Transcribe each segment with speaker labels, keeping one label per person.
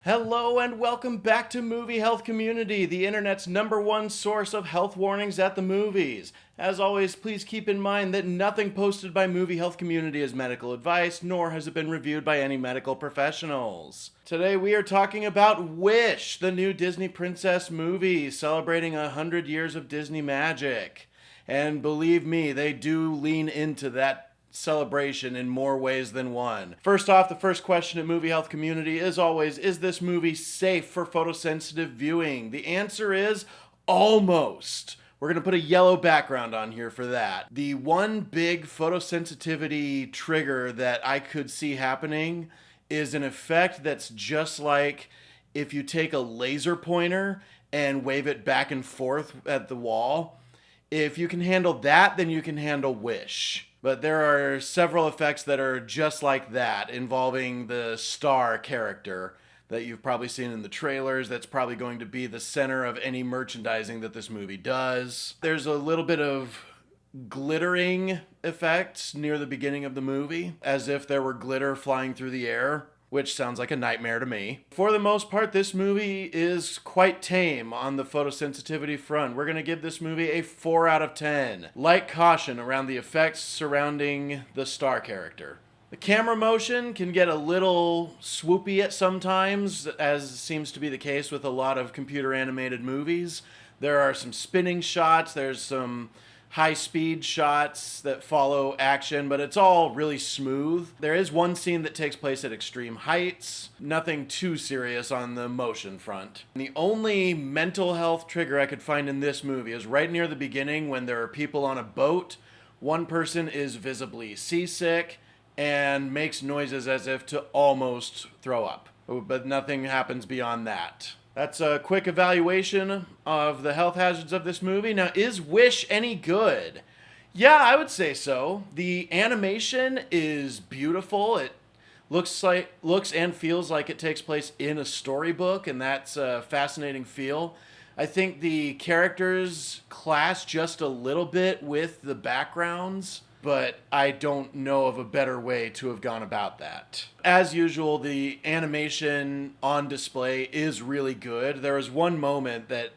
Speaker 1: Hello and welcome back to Movie Health Community, the internet's #1 source of health warnings at the movies. As always, please keep in mind that nothing posted by Movie Health Community is medical advice, nor has it been reviewed by any medical professionals. Today we are talking about Wish, the new Disney princess movie celebrating 100 years of Disney magic. And believe me, they do lean into that celebration in more ways than one. First off, the first question at Movie Health Community is always, is this movie safe for photosensitive viewing? The answer is almost. We're going to put a yellow background on here for that. The one big photosensitivity trigger that I could see happening is an effect that's just like if you take a laser pointer and wave it back and forth at the wall. If you can handle that, then you can handle Wish. But there are several effects that are just like that, involving the star character that you've probably seen in the trailers. That's probably going to be the center of any merchandising that this movie does. There's a little bit of glittering effects near the beginning of the movie, as if there were glitter flying through the air, which sounds like a nightmare to me. For the most part, this movie is quite tame on the photosensitivity front. We're going to give this movie a 4 out of 10. Light caution around the effects surrounding the star character. The camera motion can get a little swoopy at sometimes, as seems to be the case with a lot of computer animated movies. There are some spinning shots, there's some high-speed shots that follow action, but it's all really smooth. There is one scene that takes place at extreme heights. Nothing too serious on the motion front. And the only mental health trigger I could find in this movie is right near the beginning when there are people on a boat. One person is visibly seasick and makes noises as if to almost throw up. But nothing happens beyond that. That's a quick evaluation of the health hazards of this movie. Now, is Wish any good? Yeah, I would say so. The animation is beautiful. It looks and feels like it takes place in a storybook, and that's a fascinating feel. I think the characters clash just a little bit with the backgrounds, but I don't know of a better way to have gone about that. As usual, the animation on display is really good. There was one moment that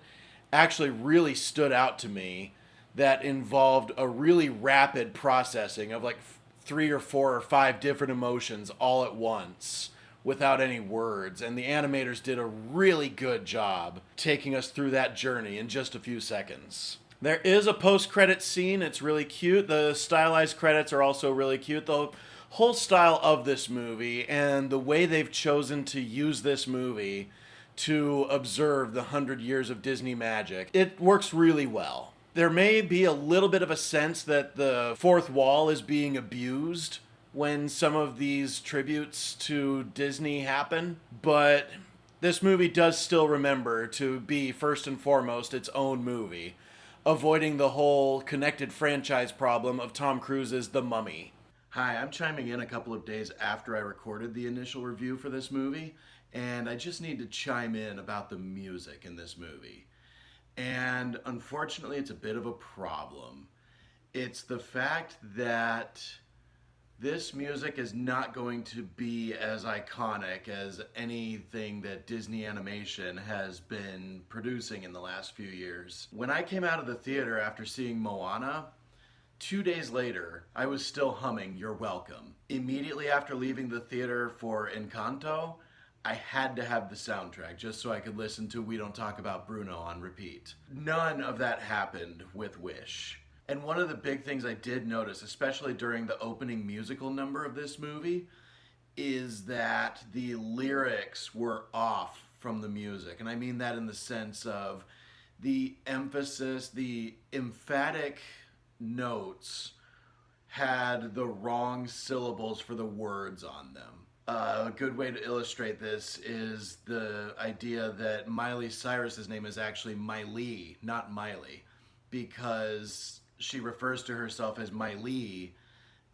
Speaker 1: actually really stood out to me that involved a really rapid processing of like 3 or 4 or 5 different emotions all at once without any words. And the animators did a really good job taking us through that journey in just a few seconds. There is a post-credit scene. It's really cute. The stylized credits are also really cute. The whole style of this movie and the way they've chosen to use this movie to observe the 100 years of Disney magic, it works really well. There may be a little bit of a sense that the fourth wall is being abused when some of these tributes to Disney happen, but this movie does still remember to be first and foremost its own movie, avoiding the whole connected franchise problem of Tom Cruise's The Mummy. Hi, I'm chiming in a couple of days after I recorded the initial review for this movie, and I just need to chime in about the music in this movie. And unfortunately, it's a bit of a problem. It's the fact that this music is not going to be as iconic as anything that Disney Animation has been producing in the last few years. When I came out of the theater after seeing Moana, 2 days later, I was still humming You're Welcome. Immediately after leaving the theater for Encanto, I had to have the soundtrack just so I could listen to We Don't Talk About Bruno on repeat. None of that happened with Wish. And one of the big things I did notice, especially during the opening musical number of this movie, is that the lyrics were off from the music. And I mean that in the sense of the emphasis, the emphatic notes had the wrong syllables for the words on them. A good way to illustrate this is the idea that Miley Cyrus's name is actually Miley, not Miley, because she refers to herself as Miley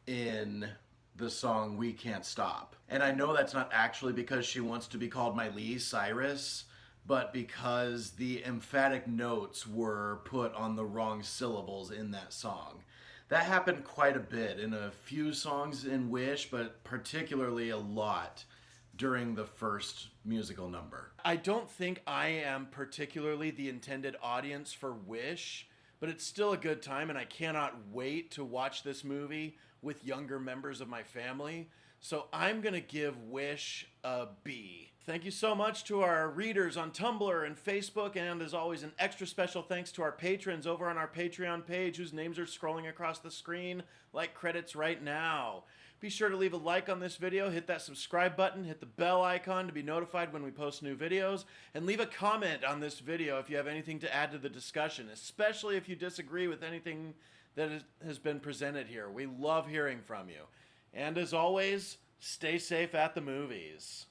Speaker 1: in the song We Can't Stop. And I know that's not actually because she wants to be called Miley Cyrus, but because the emphatic notes were put on the wrong syllables in that song. That happened quite a bit in a few songs in Wish, but particularly a lot during the first musical number. I don't think I am particularly the intended audience for Wish, but it's still a good time, and I cannot wait to watch this movie with younger members of my family. So I'm going to give Wish a B. Thank you so much to our readers on Tumblr and Facebook, and as always, an extra special thanks to our patrons over on our Patreon page whose names are scrolling across the screen like credits right now. Be sure to leave a like on this video, hit that subscribe button, hit the bell icon to be notified when we post new videos, and leave a comment on this video if you have anything to add to the discussion, especially if you disagree with anything that has been presented here. We love hearing from you. And as always, stay safe at the movies.